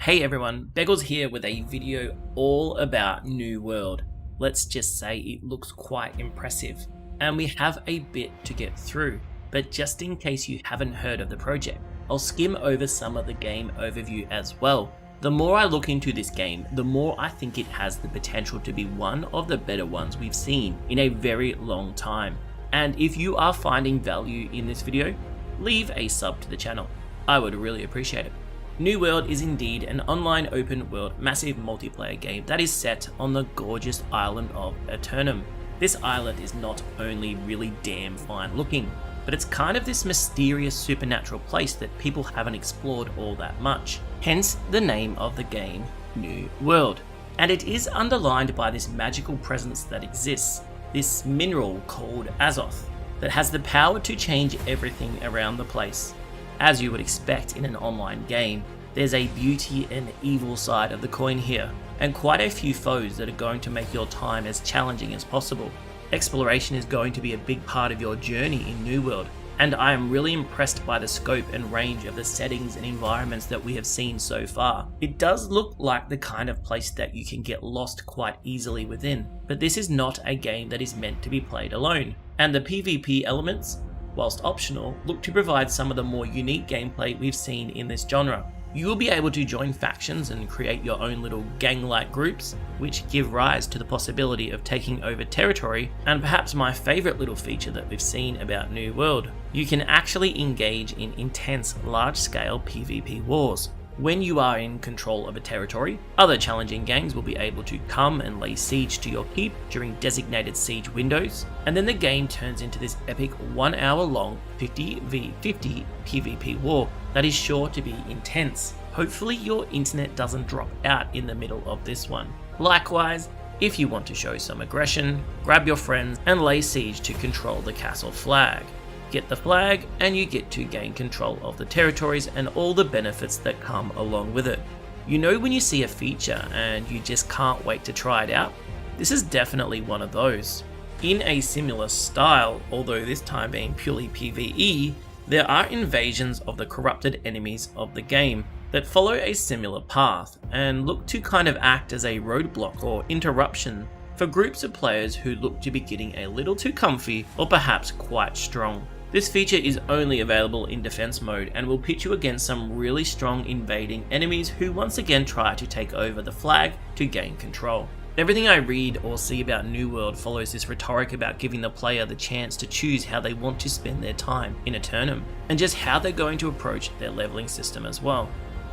Hey everyone, Beggles here with a video all about New World. Let's just say it looks quite impressive, and we have a bit to get through, but just in case you haven't heard of the project, I'll skim over some of the game overview as well. The more I look into this game, the more I think it has the potential to be one of the better ones we've seen in a very long time. And if you are finding value in this video, leave a sub to the channel. I would really appreciate it. New World is indeed an online open world massive multiplayer game that is set on the gorgeous island of Eternum. This island is not only really damn fine looking, but it's kind of this mysterious supernatural place that people haven't explored all that much. Hence the name of the game, New World. And it is underlined by this magical presence that exists, this mineral called Azoth, that has the power to change everything around the place. As you would expect in an online game, there's a beauty and evil side of the coin here, and quite a few foes that are going to make your time as challenging as possible. Exploration is going to be a big part of your journey in New World, and I am really impressed by the scope and range of the settings and environments that we have seen so far. It does look like the kind of place that you can get lost quite easily within, but this is not a game that is meant to be played alone, and the PvP elements, whilst optional, look to provide some of the more unique gameplay we've seen in this genre. You will be able to join factions and create your own little gang-like groups, which give rise to the possibility of taking over territory, and perhaps my favourite little feature that we've seen about New World, you can actually engage in intense, large-scale PvP wars. When you are in control of a territory, other challenging gangs will be able to come and lay siege to your keep during designated siege windows, and then the game turns into this epic 1 hour long 50v50 PvP war that is sure to be intense. Hopefully your internet doesn't drop out in the middle of this one. Likewise, if you want to show some aggression, grab your friends and lay siege to control the castle flag. Get the flag and you get to gain control of the territories and all the benefits that come along with it. You know when you see a feature and you just can't wait to try it out? This is definitely one of those. In a similar style, although this time being purely PvE, there are invasions of the corrupted enemies of the game that follow a similar path and look to kind of act as a roadblock or interruption for groups of players who look to be getting a little too comfy or perhaps quite strong. This feature is only available in defense mode and will pit you against some really strong invading enemies who once again try to take over the flag to gain control. Everything I read or see about New World follows this rhetoric about giving the player the chance to choose how they want to spend their time in Eternum, and just how they're going to approach their leveling system as well.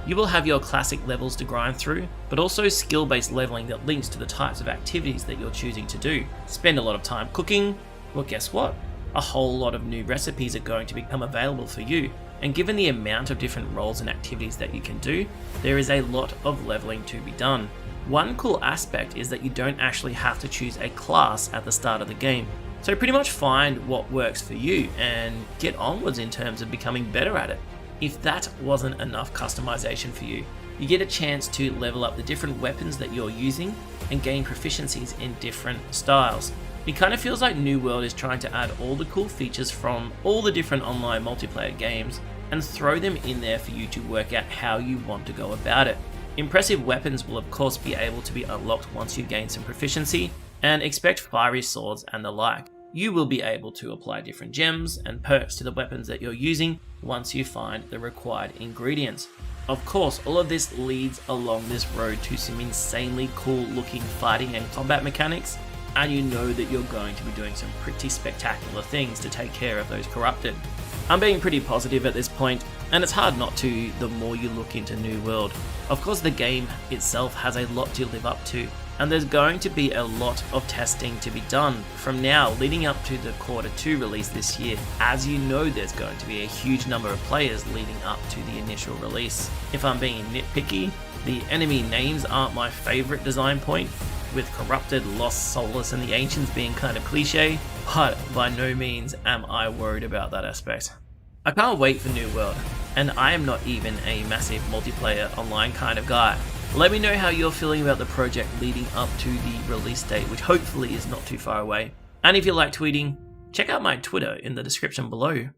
You will have your classic levels to grind through, but also skill-based leveling that links to the types of activities that you're choosing to do. Spend a lot of time cooking? Well, guess what? A whole lot of new recipes are going to become available for you, and given the amount of different roles and activities that you can do, there is a lot of leveling to be done. One cool aspect is that you don't actually have to choose a class at the start of the game, so pretty much find what works for you and get onwards in terms of becoming better at it. If that wasn't enough customization for you, you get a chance to level up the different weapons that you're using and gain proficiencies in different styles. It kind of feels like New World is trying to add all the cool features from all the different online multiplayer games and throw them in there for you to work out how you want to go about it. Impressive weapons will of course be able to be unlocked once you gain some proficiency, and expect fiery swords and the like. You will be able to apply different gems and perks to the weapons that you're using once you find the required ingredients. Of course, all of this leads along this road to some insanely cool looking fighting and combat mechanics, and you know that you're going to be doing some pretty spectacular things to take care of those corrupted. I'm being pretty positive at this point, and it's hard not to the more you look into New World. Of course, the game itself has a lot to live up to, and there's going to be a lot of testing to be done from now leading up to the Q2 release this year. As you know, there's going to be a huge number of players leading up to the initial release. If I'm being nitpicky, the enemy names aren't my favourite design point, with corrupted, lost, soulless and the ancients being kind of cliche, but by no means am I worried about that aspect. I can't wait for New World, and I am not even a massive multiplayer online kind of guy. Let me know how you're feeling about the project leading up to the release date, which hopefully is not too far away. And if you like tweeting, check out my Twitter in the description below.